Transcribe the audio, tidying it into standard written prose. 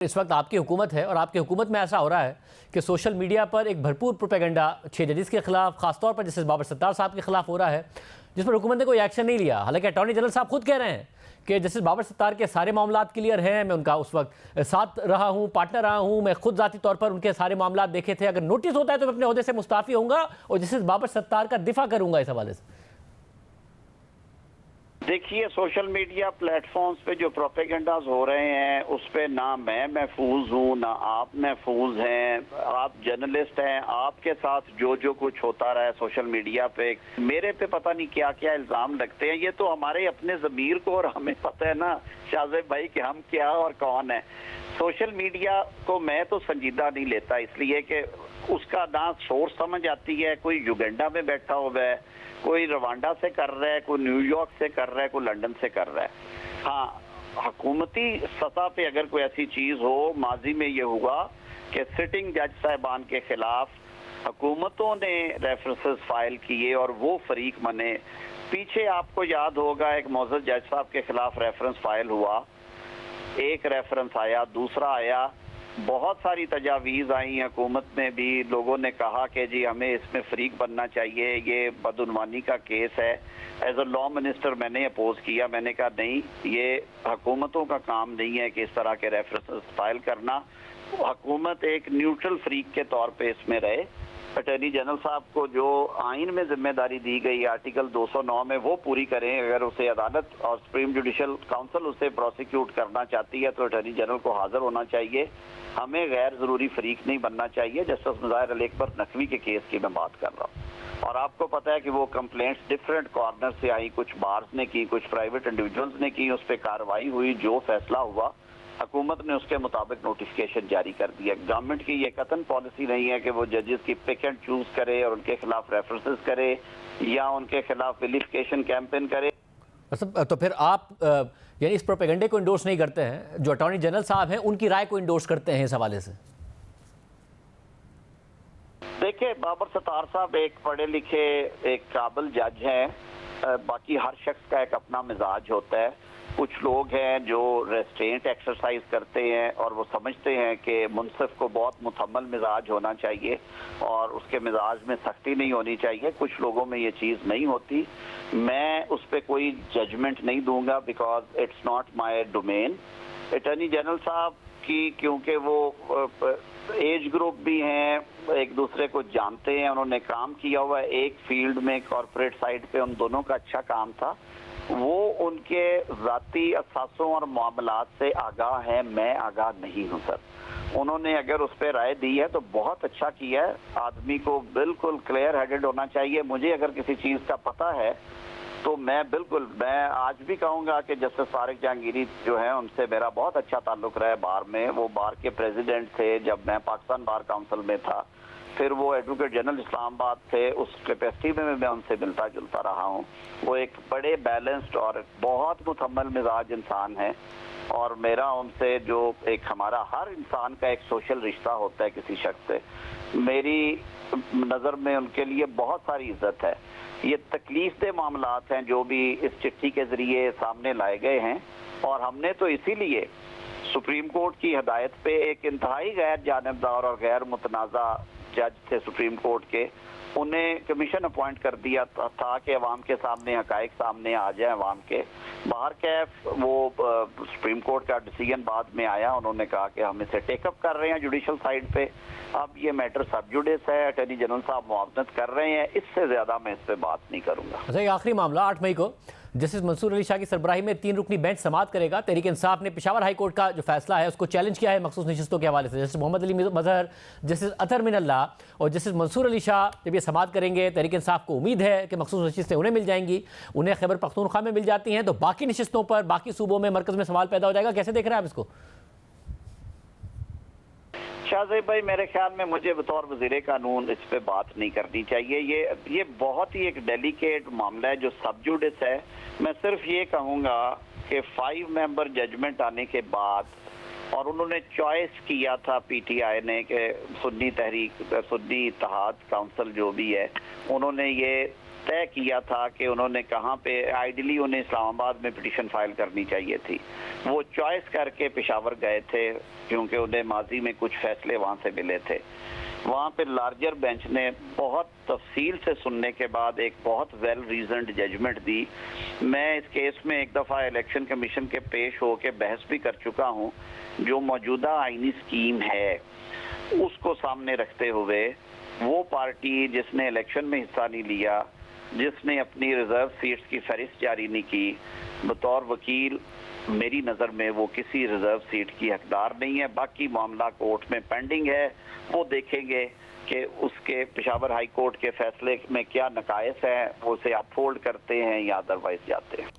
اس وقت آپ کی حکومت ہے اور آپ کی حکومت میں ایسا ہو رہا ہے کہ سوشل میڈیا پر ایک بھرپور پروپیگنڈا 6 ججز کے خلاف، خاص طور پر جسٹس بابر ستار صاحب کے خلاف ہو رہا ہے، جس پر حکومت نے کوئی ایکشن نہیں لیا۔ حالانکہ اٹارنی جنرل صاحب خود کہہ رہے ہیں کہ جسٹس بابر ستار کے سارے معاملات کلیئر ہیں، میں ان کا اس وقت ساتھ رہا ہوں، پارٹنر رہا ہوں، میں خود ذاتی طور پر ان کے سارے معاملات دیکھے تھے، اگر نوٹس ہوتا ہے تو میں اپنے عہدے سے مستعفی ہوں گا اور جسٹس بابر ستار کا دفاع کروں گا اس حوالے سے۔ دیکھیے، سوشل میڈیا پلیٹ فارمز پہ جو پروپیگنڈاز ہو رہے ہیں اس پہ نہ میں محفوظ ہوں نہ آپ محفوظ ہیں۔ آپ جرنلسٹ ہیں، آپ کے ساتھ جو کچھ ہوتا رہا ہے سوشل میڈیا پہ، میرے پہ پتہ نہیں کیا کیا الزام لگتے ہیں۔ یہ تو ہمارے اپنے ضمیر کو اور ہمیں پتہ ہے نا شاہ زیب بھائی کہ ہم کیا اور کون ہیں۔ سوشل میڈیا کو میں تو سنجیدہ نہیں لیتا، اس لیے کہ اس کا نہ سورس سمجھ آتی ہے، کوئی یوگنڈا میں بیٹھا ہوا ہے، کوئی روانڈا سے کر رہا ہے، کوئی نیو یارک سے کر رہا ہے، کوئی لندن سے کر رہا ہے۔ ہاں، حکومتی سطح پہ اگر کوئی ایسی چیز ہو، ماضی میں یہ ہوا کہ سٹنگ جج صاحبان کے خلاف حکومتوں نے ریفرنسز فائل کیے اور وہ فریق بنے۔ پیچھے آپ کو یاد ہوگا ایک معزز جج صاحب کے خلاف ریفرنس فائل ہوا، ایک ریفرنس آیا، دوسرا آیا، بہت ساری تجاویز آئیں، حکومت میں بھی لوگوں نے کہا کہ جی ہمیں اس میں فریق بننا چاہیے، یہ بدعنوانی کا کیس ہے۔ ایز اے لا منسٹر میں نے اپوز کیا، میں نے کہا نہیں، یہ حکومتوں کا کام نہیں ہے کہ اس طرح کے ریفرنس فائل کرنا، حکومت ایک نیوٹرل فریق کے طور پہ اس میں رہے۔ اٹارنی جنرل صاحب کو جو آئین میں ذمہ داری دی گئی آرٹیکل 209 میں وہ پوری کریں۔ اگر اسے عدالت اور سپریم جوڈیشل کاؤنسل اسے پروسیکیوٹ کرنا چاہتی ہے تو اٹارنی جنرل کو حاضر ہونا چاہیے، ہمیں غیر ضروری فریق نہیں بننا چاہیے۔ جسٹس مظاہر علی اکبر نقوی کے کیس کی میں بات کر رہا ہوں، اور آپ کو پتہ ہے کہ وہ کمپلینٹس ڈفرینٹ کارنر سے آئی، کچھ بارز نے کی، کچھ پرائیویٹ انڈیویجولز نے کی، اس پہ کارروائی ہوئی، جو فیصلہ ہوا حکومت نے اس کے مطابق نوٹیفیکیشن جاری کر دیا۔ گورنمنٹ کی یہ قطعاً پالیسی نہیں ہے کہ وہ ججز کی پک اینڈ چوز کرے اور ان کے خلاف ریفرنسز کرے یا ان کے خلاف ویلیفیکیشن کیمپین کرے۔ تو پھر آپ یعنی اس پروپیگنڈے کو انڈورس نہیں کرتے ہیں، جو اٹارنی جنرل صاحب ہیں ان کی رائے کو انڈورس کرتے ہیں اس حوالے سے؟ دیکھیں، بابر ستار صاحب ایک پڑھے لکھے ایک قابل جج ہیں، باقی ہر شخص کا ایک اپنا مزاج ہوتا ہے۔ کچھ لوگ ہیں جو ریسٹرینٹ ایکسرسائز کرتے ہیں اور وہ سمجھتے ہیں کہ منصف کو بہت متحمل مزاج ہونا چاہیے اور اس کے مزاج میں سختی نہیں ہونی چاہیے۔ کچھ لوگوں میں یہ چیز نہیں ہوتی۔ میں اس پہ کوئی ججمنٹ نہیں دوں گا because it's not my domain. Attorney general صاحب کی کیونکہ وہ ایج گروپ بھی ہیں، ایک دوسرے کو جانتے ہیں، انہوں نے کام کیا ہوا ہے ایک فیلڈ میں، کارپوریٹ سائٹ پہ ان دونوں کا اچھا کام تھا، وہ ان کے ذاتی اثاثوں اور معاملات سے آگاہ ہیں، میں آگاہ نہیں ہوں سر۔ انہوں نے اگر اس پہ رائے دی ہے تو بہت اچھا کیا ہے، آدمی کو بالکل کلیئر ہیڈڈ ہونا چاہیے۔ مجھے اگر کسی چیز کا پتہ ہے تو میں آج بھی کہوں گا کہ جسٹس طارق جہانگیری جو ہیں ان سے میرا بہت اچھا تعلق رہا ہے بار میں، وہ بار کے پریزیڈنٹ تھے جب میں پاکستان بار کاؤنسل میں تھا، پھر وہ ایڈوکیٹ جنرل اسلام آباد تھے، اس کیپیسٹی میں ان سے ملتا جلتا رہا ہوں۔ وہ ایک بڑے بیلنسڈ اور بہت متحمل مزاج انسان ہیں، اور میرا ان سے جو ایک ہمارا ہر انسان کا ایک سوشل رشتہ ہوتا ہے کسی شخص سے، میری نظر میں ان کے لیے بہت ساری عزت ہے۔ یہ تکلیف دہ معاملات ہیں جو بھی اس چٹھی کے ذریعے سامنے لائے گئے ہیں، اور ہم نے تو اسی لیے سپریم کورٹ کی ہدایت پہ ایک انتہائی غیر جانبدار اور غیر متنازع جج تھے سپریم کورٹ کے، انہیں کمیشن اپوائنٹ کر دیا تھا کہ عوام کے سامنے حقائق سامنے آ جائیں عوام کے باہر۔ کیف وہ سپریم کورٹ کا ڈیسیژن بعد میں آیا، انہوں نے کہا کہ ہم اسے ٹیک اپ کر رہے ہیں جوڈیشل سائڈ پہ، اب یہ میٹر سب جوڈیس ہے، اٹارنی جنرل صاحب معاونت کر رہے ہیں، اس سے زیادہ میں اس پہ بات نہیں کروں گا۔ اچھا، یہ آخری معاملہ 8 مئی کو جسٹس منصور علی شاہ کی سربراہی میں 3 رکنی بینچ سماعت کرے گا۔ تحریک انصاف نے پشاور ہائی کورٹ کا جو فیصلہ ہے اس کو چیلنج کیا ہے مخصوص نشستوں کے حوالے سے۔ جسٹس محمد علی مظہر، جسٹس اطہر من اللہ اور جسٹس منصور علی شاہ جب یہ سماعت کریں گے، تحریک انصاف کو امید ہے کہ مخصوص نشستیں انہیں مل جائیں گی، انہیں خیبر پختونخوا میں مل جاتی ہیں، تو باقی نشستوں پر باقی صوبوں میں مرکز میں سوال پیدا ہو جائے گا۔ کیسے دیکھ رہے ہیں آپ اس کو؟ شاہ زیب بھائی، میرے خیال میں مجھے بطور وزیر قانون اس پہ بات نہیں کرنی چاہیے۔ یہ بہت ہی ایک ڈیلیکیٹ معاملہ ہے جو سب جوڈس ہے۔ میں صرف یہ کہوں گا کہ 5 ممبر ججمنٹ آنے کے بعد، اور انہوں نے چوائس کیا تھا پی ٹی آئی نے کہ سنی اتحاد کونسل جو بھی ہے، انہوں نے یہ طے کیا تھا کہ انہوں نے کہاں پہ آئیڈیلی انہیں اسلام آباد میں پٹیشن فائل کرنی چاہیے تھی، وہ چوائس کر کے پشاور گئے تھے کیونکہ انہیں ماضی میں کچھ فیصلے وہاں سے ملے تھے۔ وہاں پہ لارجر بینچ نے بہت تفصیل سے سننے کے بعد ایک بہت ویل ریزنڈ ججمنٹ دی۔ میں اس کیس میں ایک دفعہ الیکشن کمیشن کے پیش ہو کے بحث بھی کر چکا ہوں۔ جو موجودہ آئینی سکیم ہے اس کو سامنے رکھتے ہوئے وہ پارٹی جس نے الیکشن میں حصہ نہیں لیا، جس نے اپنی ریزرو سیٹس کی فہرست جاری نہیں کی، بطور وکیل میری نظر میں وہ کسی ریزرو سیٹ کی حقدار نہیں ہے۔ باقی معاملہ کورٹ میں پینڈنگ ہے، وہ دیکھیں گے کہ اس کے پشاور ہائی کورٹ کے فیصلے میں کیا نقائص ہیں، وہ اسے اپ ہولڈ کرتے ہیں یا ادروائز جاتے ہیں۔